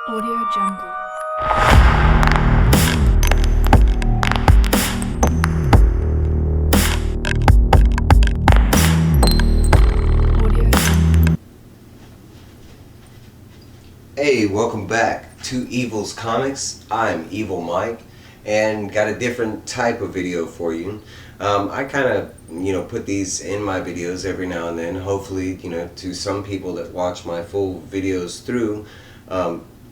Audio Jungle. Audio Jungle. Hey, welcome back to Evil's Comics. I'm Evil Mike and got a different type of video for you. I kind of, put these in my videos every now and then. Hopefully, to some people that watch my full videos through,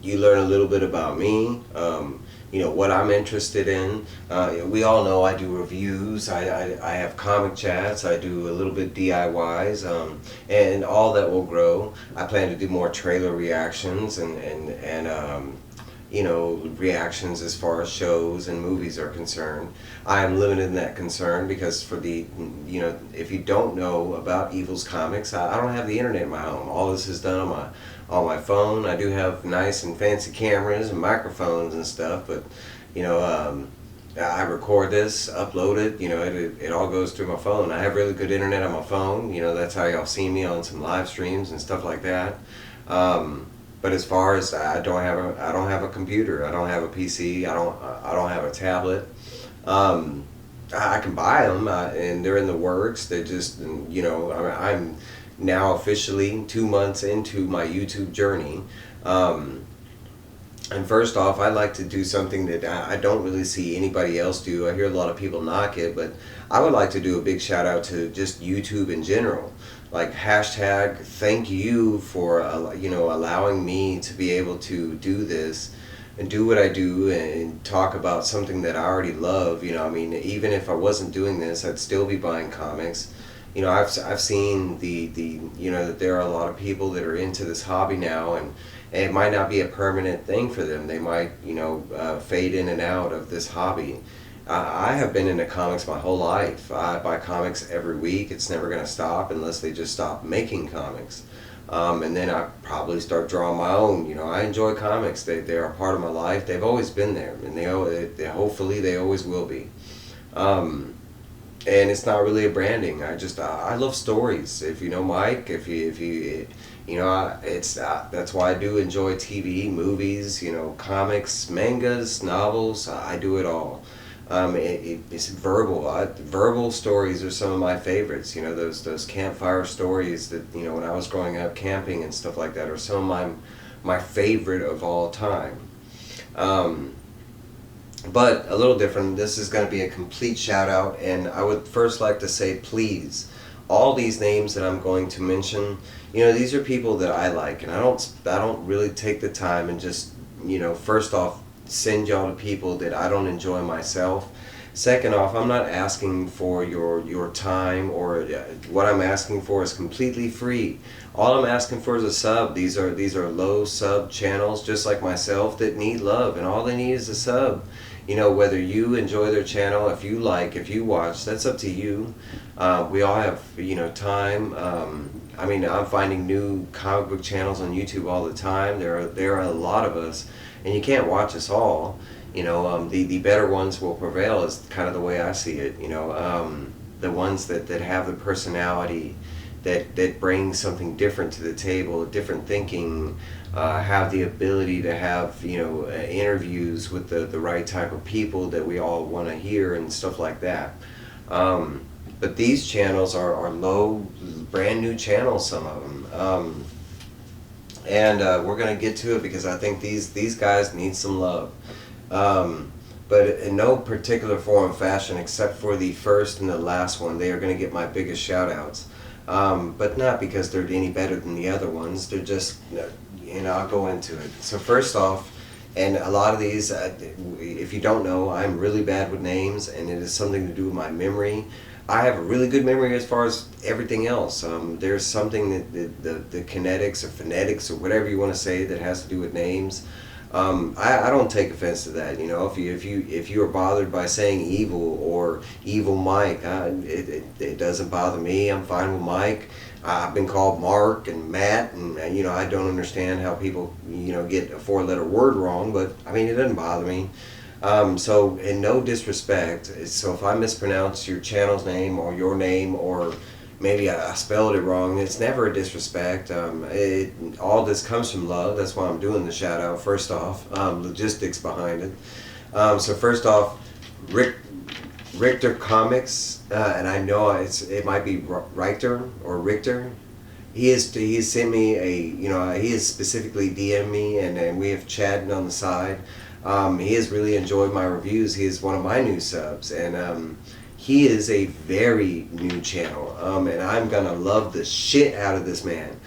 you learn a little bit about me, what I'm interested in. We all know I do reviews, I have comic chats, I do a little bit DIYs, and all that will grow. I plan to do more trailer reactions and reactions as far as shows and movies are concerned. I am limited in that concern because for the, if you don't know about Evil's Comics, I don't have the internet in my home. All this is done on my phone. I do have nice and fancy cameras and microphones and stuff, but, I record this, upload it, it all goes through my phone. I have really good internet on my phone. That's how y'all see me on some live streams and stuff like that. But as far as I don't have a computer, I don't have a PC, I don't have a tablet. I can buy them, and they're in the works. They're just, I'm now officially 2 months into my YouTube journey. And first off, I like to do something that I don't really see anybody else do. I hear a lot of people knock it, but I would like to do a big shout out to just YouTube in general. Like hashtag thank you for allowing me to be able to do this and do what I do and talk about something that I already love. Even if I wasn't doing this, I'd still be buying comics. I've seen that there are a lot of people that are into this hobby now, and it might not be a permanent thing for them. They might fade in and out of this hobby. I have been into comics my whole life. I buy comics every week. It's never going to stop unless they just stop making comics. And then I probably start drawing my own. I enjoy comics. They're a part of my life. They've always been there, and hopefully they always will be. And it's not really a branding. I love stories. If you know Mike, that's why I do enjoy TV, movies, comics, mangas, novels. I do it all. It's verbal. Verbal stories are some of my favorites. Those campfire stories that when I was growing up camping and stuff like that are some of my favorite of all time. But a little different. This is going to be a complete shout out, and I would first like to say, please, all these names that I'm going to mention, these are people that I like, and I don't really take the time and just first off send y'all to people that I don't enjoy myself. Second off, I'm not asking for your time, or what I'm asking for is completely free. All I'm asking for is a sub. These are low sub channels just like myself that need love, and all they need is a sub. Whether you enjoy their channel, if you watch, that's up to you. We all have time. I'm finding new comic book channels on YouTube all the time. There are a lot of us, and you can't watch us all. The better ones will prevail is kind of the way I see it. The ones that have the personality, that bring something different to the table, different thinking, have the ability to have interviews with the right type of people that we all want to hear and stuff like that. But these channels are low, brand new channels, some of them. And we're going to get to it because I think these guys need some love. But in no particular form or fashion, except for the first and the last one, they are going to get my biggest shout outs. But not because they're any better than the other ones. They're just, I'll go into it. So first off, and a lot of these, if you don't know, I'm really bad with names, and it is something to do with my memory. I have a really good memory as far as everything else. There's something that the kinetics or phonetics or whatever you want to say that has to do with names. I don't take offense to that. If you are bothered by saying evil or evil Mike, it doesn't bother me. I'm fine with Mike. I've been called Mark and Matt, and I don't understand how people get a 4-letter word wrong, but it doesn't bother me. So in no disrespect, so if I mispronounce your channel's name or your name or maybe I spelled it wrong. It's never a disrespect. All this comes from love. That's why I'm doing the shout out. First off, logistics behind it. So first off, Reichert Comics, and I know it might be Reichter or Richter. He has sent me he has specifically DM'd me, and we have chatted on the side. He has really enjoyed my reviews. He is one of my new subs, and he is a very new channel, and I'm gonna love the shit out of this man.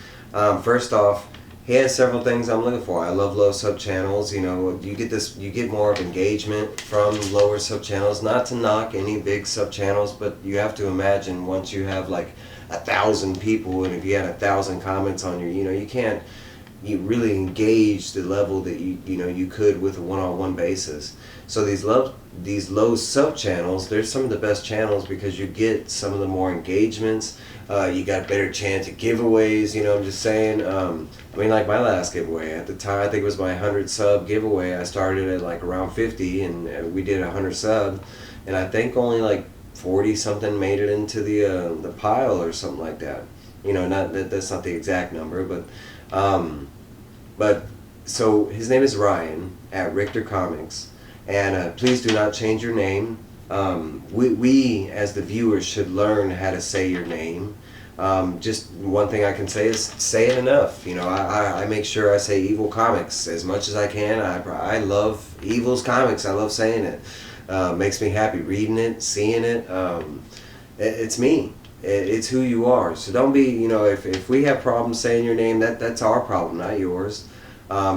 First off, he has several things I'm looking for. I love low sub channels. You know, you get more of engagement from lower sub channels. Not to knock any big sub channels, but you have to imagine once you have like 1,000 people, and if you had 1,000 comments on your, you really engage the level that you could with a one-on-one basis. So these low sub channels, they're some of the best channels because you get some of the more engagements. You got a better chance at giveaways. I'm just saying. Like my last giveaway at the time, I think it was my 100 sub giveaway. I started at like around 50, and we did 100 sub, and I think only like 40 something made it into the pile or something like that. That's not the exact number, but so his name is Ryan at Reichert Comics, and please do not change your name. We as the viewers should learn how to say your name. Just one thing I can say is say it enough. I make sure I say Evil Comics as much as I can. I love Evil's Comics. I love saying it. Makes me happy reading it, seeing it. It's me. It's who you are. So don't be, if we have problems saying your name, that's our problem, not yours.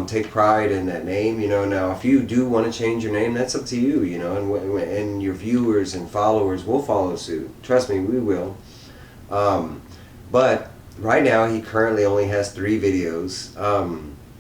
Take pride in that name. Now if you do want to change your name, that's up to you. And your viewers and followers will follow suit. Trust me, we will. But right now he currently only has 3 videos.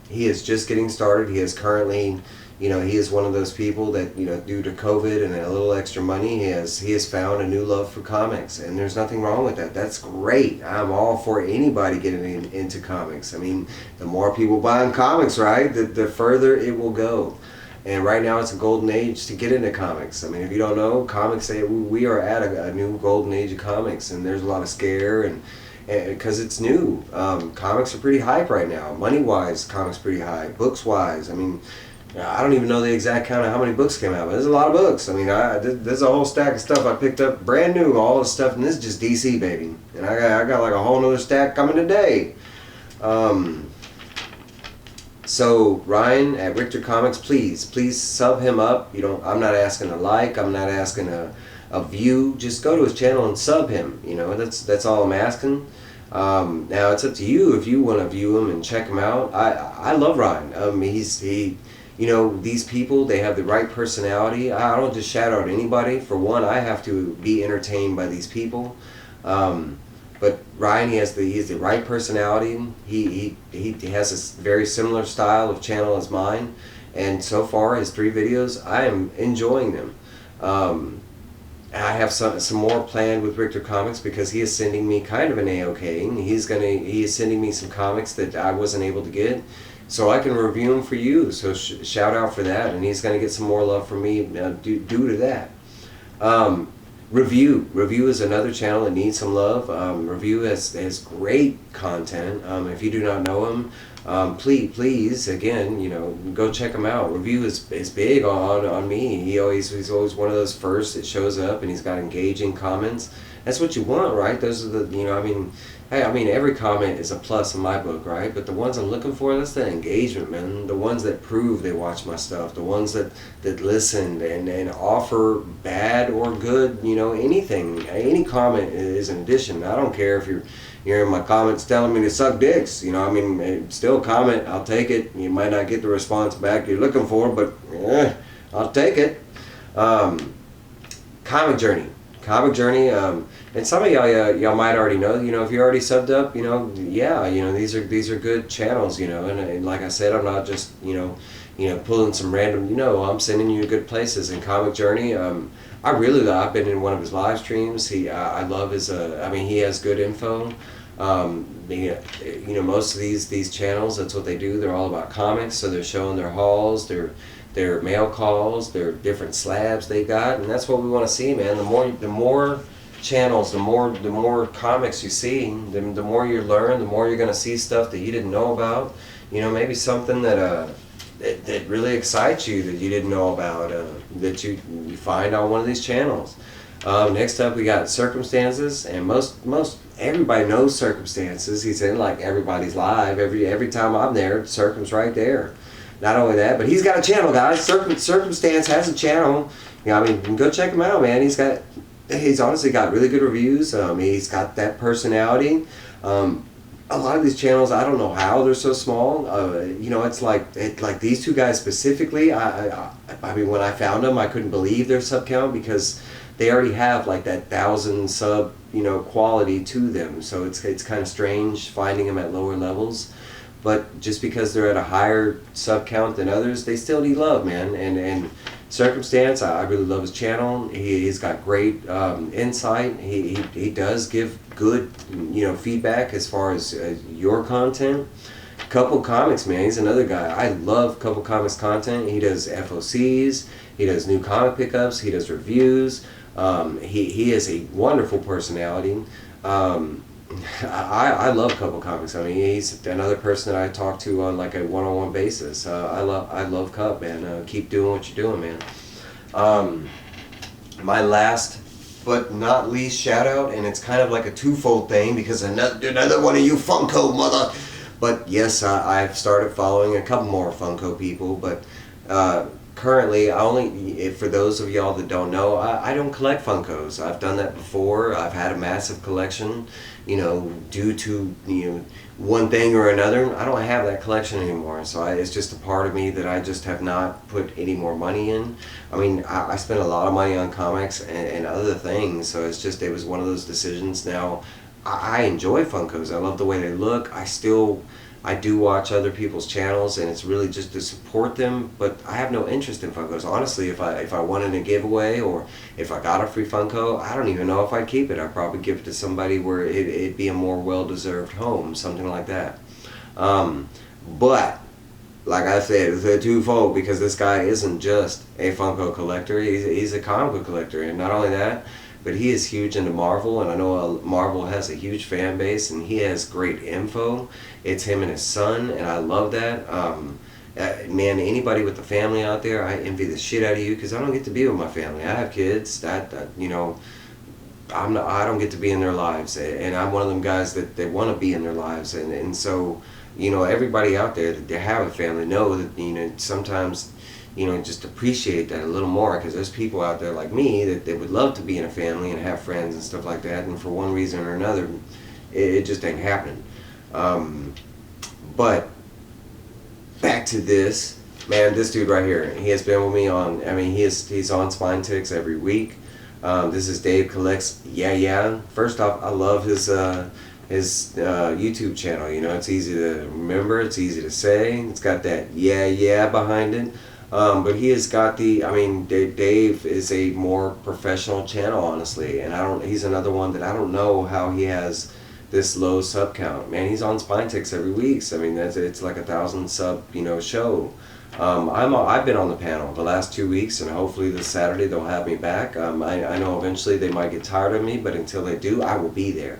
He is just getting started. He is currently, he is one of those people that, due to COVID and a little extra money, he has found a new love for comics, and there's nothing wrong with that. That's great. I'm all for anybody getting into comics. The more people buying comics, right, the further it will go. And right now it's a golden age to get into comics. If you don't know, comics, we are at a new golden age of comics, and there's a lot of scare, and because it's new. Comics are pretty hype right now. Money-wise, comics pretty high. Books-wise, I don't even know the exact count of how many books came out, but there's a lot of books. There's a whole stack of stuff I picked up brand new, all this stuff, and this is just DC, baby. And I got like a whole nother stack coming today. So Ryan at Reichert Comics, please sub him up. I'm not asking a like, I'm not asking a view. Just go to his channel and sub him. That's all I'm asking. Now it's up to you if you want to view him and check him out. I love Ryan. These people, they have the right personality. I don't just shout out anybody. For one, I have to be entertained by these people. But Ryan, he has the right personality. He has a very similar style of channel as mine, and so far his 3 videos, I am enjoying them. I have some more planned with Reichert Comics because he is sending me kind of an A-OK. He is sending me some comics that I wasn't able to get, so I can review them for you. So shout out for that, and he's going to get some more love from me due to that. ReiView is another channel that needs some love. ReiView has great content. If you do not know him, please again, go check him out. ReiView is big on me. He's always one of those first that shows up, and he's got engaging comments. That's what you want, right? Those are the every comment is a plus in my book, right? But the ones I'm looking for, that's the engagement, man. The ones that prove they watch my stuff, the ones that listen and offer bad or good, anything. Any comment is an addition. I don't care if you're in my comments telling me to suck dicks, still comment, I'll take it. You might not get the response back you're looking for, but I'll take it. Comic Journey, and some of y'all might already know. If you already subbed up, these are good channels. And like I said, I'm not just pulling some random. I'm sending you to good places. In Comic Journey, I've been in one of his live streams. I love his. He has good info. Most of these channels, that's what they do. They're all about comics, so they're showing their hauls, their mail calls, their different slabs they got, and that's what we want to see, man. The more channels, the more comics you see, the more you learn, the more you're gonna see stuff that you didn't know about. You know, maybe something that really excites you that you didn't know about, that you find on one of these channels. Next up, we got Circumstances, and most everybody knows Circumstances. He's in like everybody's live. Every time I'm there, Circum's right there. Not only that, but he's got a channel, guys. Circumstance has a channel. You know, I mean, go check him out, man. He's honestly got really good reviews. He's got that personality. A lot of these channels, I don't know how they're so small. You know, it's like these two guys specifically. I mean, when I found them, I couldn't believe their sub count because they already have like that 1,000 sub, you know, quality to them. So it's kind of strange finding them at lower levels. But just because they're at a higher sub count than others, they still need love, man. And Circumstance, I really love his channel. He's got great insight. He does give good, you know, feedback as far as your content. Couple Comics, man, he's another guy. I love Couple Comics content. He does FOCs. He does new comic pickups. He does reviews. He is a wonderful personality. I love Couple Comics. I mean, he's another person that I talk to on like a one-on-one basis. I love Cup, man. Keep doing what you're doing, man. My last but not least shout out, and it's kind of like a twofold thing because another one of you Funko mother. But yes, I've started following a couple more Funko people, but currently, for those of y'all that don't know, I don't collect Funkos. I've done that before. I've had a massive collection, you know, due to, you know, one thing or another. I don't have that collection anymore. So it's just a part of me that I just have not put any more money in. I mean, I spent a lot of money on comics and other things, so it was one of those decisions. Now, I enjoy Funkos. I love the way they look. I do watch other people's channels, and it's really just to support them, but I have no interest in Funkos. Honestly, if I wanted a giveaway or if I got a free Funko, I don't even know if I'd keep it. I'd probably give it to somebody where it'd be a more well-deserved home, something like that. But, like I said, it's a twofold because this guy isn't just a Funko collector, he's a comic book collector, and not only that, but he is huge into Marvel, and I know Marvel has a huge fan base, and he has great info. It's him and his son, and I love that. Man, anybody with a family out there, I envy the shit out of you because I don't get to be with my family. I have kids. You know, I don't get to be in their lives, and I'm one of them guys that they want to be in their lives, and so, you know, everybody out there that they have a family know that, you know, sometimes, you know, just appreciate that a little more because there's people out there like me that they would love to be in a family and have friends and stuff like that, and for one reason or another, it just ain't happening. But back to this, man, this dude right here, he has been with me on, I mean, he's on Spine Ticks every week. This is Dave Collects. Yeah. First off, I love his YouTube channel. You know, it's easy to remember, it's easy to say, it's got that yeah behind it. But he has got Dave is a more professional channel, honestly, and he's another one that I don't know how he has this low sub count. Man, he's on Spine Ticks every week. So, I mean, it's like 1,000 sub, you know, show. I've been on the panel the last 2 weeks, and hopefully this Saturday they'll have me back. I know eventually they might get tired of me, but until they do, I will be there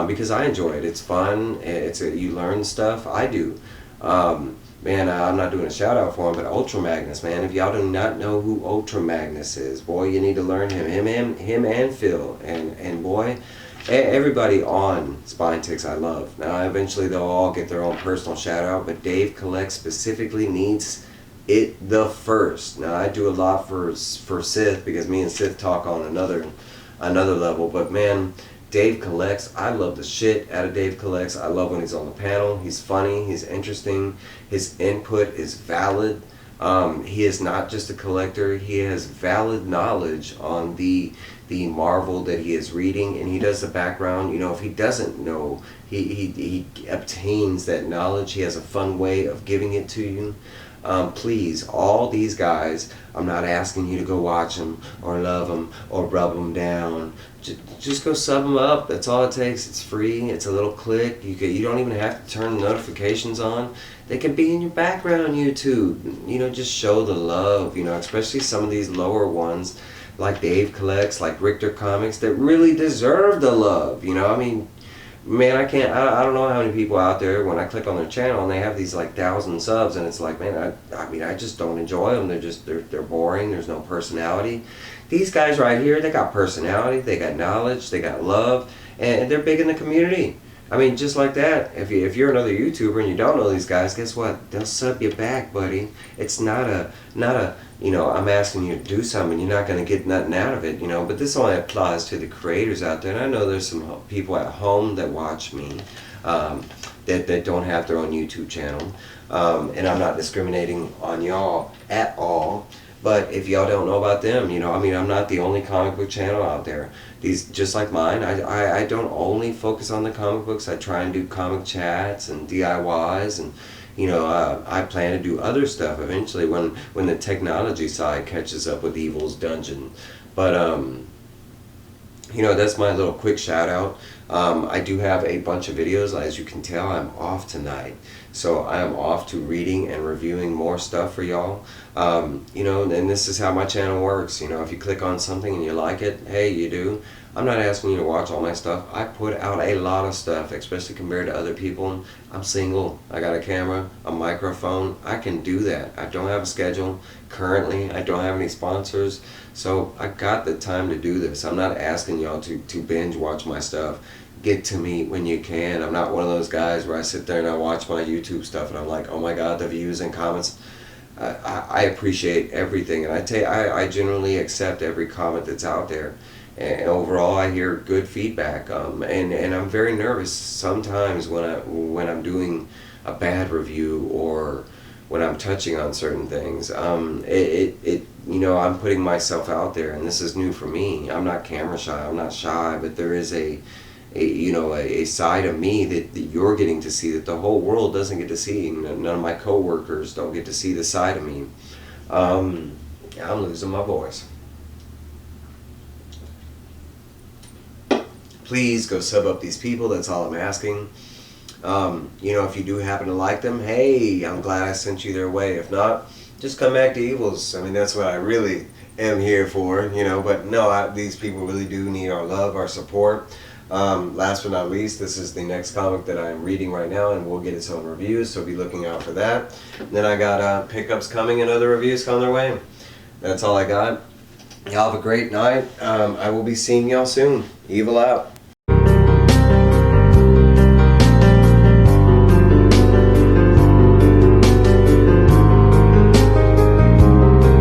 because I enjoy it. It's fun. You learn stuff. I do. Man, I'm not doing a shout out for him, but Ultra Magnus, man. If y'all do not know who Ultra Magnus is, boy, you need to learn him. Him and Phil, and boy, everybody on Spine Ticks I love. Now, eventually they'll all get their own personal shout out, but Dave Collects specifically needs it the first. Now, I do a lot for Sith because me and Sith talk on another level, but man, Dave Collects, I love the shit out of Dave Collects. I love when he's on the panel. He's funny, he's interesting, his input is valid. He is not just a collector, he has valid knowledge on the Marvel that he is reading, and he does the background. You know, if he doesn't know, he obtains that knowledge. He has a fun way of giving it to you. Please, all these guys, I'm not asking you to go watch them or love them or rub them down. Just go sub them up. That's all it takes. It's free. It's a little click. You don't even have to turn the notifications on. They can be in your background on YouTube. You know, just show the love. You know, especially some of these lower ones like Dave Collects, like Reichert Comics, that really deserve the love. You know, I mean, man, I don't know how many people out there, when I click on their channel and they have these like 1,000 subs, and it's like, man, I mean, I just don't enjoy them. They're boring. There's no personality. These guys right here, they got personality, they got knowledge, they got love, and they're big in the community. I mean, just like that. If you're another YouTuber and you don't know these guys, guess what? They'll sub you back, buddy. It's not a you know, I'm asking you to do something, you're not going to get nothing out of it, you know. But this only applies to the creators out there. And I know there's some people at home that watch me that don't have their own YouTube channel, and I'm not discriminating on y'all at all. But if y'all don't know about them, you know, I mean, I'm not the only comic book channel out there. These, just like mine, I don't only focus on the comic books. I try and do comic chats and DIYs, and you know, I plan to do other stuff eventually when the technology side catches up with Evil's Dungeon. But you know, that's my little quick shout out. I do have a bunch of videos. As you can tell, I'm off tonight, so I am off to reading and reviewing more stuff for y'all. You know, and this is how my channel works. You know, if you click on something and you like it, hey, you do. I'm not asking you to watch all my stuff. I put out a lot of stuff, especially compared to other people. I'm single. I got a camera, a microphone. I can do that. I don't have a schedule currently. I don't have any sponsors, so I got the time to do this. I'm not asking y'all to binge watch my stuff. Get to me when you can. I'm not one of those guys where I sit there and I watch my YouTube stuff and I'm like, oh my God, the views and comments. I appreciate everything, and I generally accept every comment that's out there. And overall, I hear good feedback, and I'm very nervous sometimes when I'm doing a bad review or when I'm touching on certain things. You know, I'm putting myself out there, and this is new for me. I'm not camera shy. I'm not shy, but there is a you know, a side of me that you're getting to see, that the whole world doesn't get to see. None of my coworkers don't get to see the side of me. I'm losing my voice. Please go sub up these people. That's all I'm asking. You know, if you do happen to like them, hey, I'm glad I sent you their way. If not, just come back to Evils. I mean, that's what I really am here for, you know. But no, these people really do need our love, our support. Last but not least, this is the next comic that I'm reading right now, and we'll get its own reviews, so be looking out for that. And then I got pickups coming and other reviews coming their way. That's all I got. Y'all have a great night. I will be seeing y'all soon. Evil out.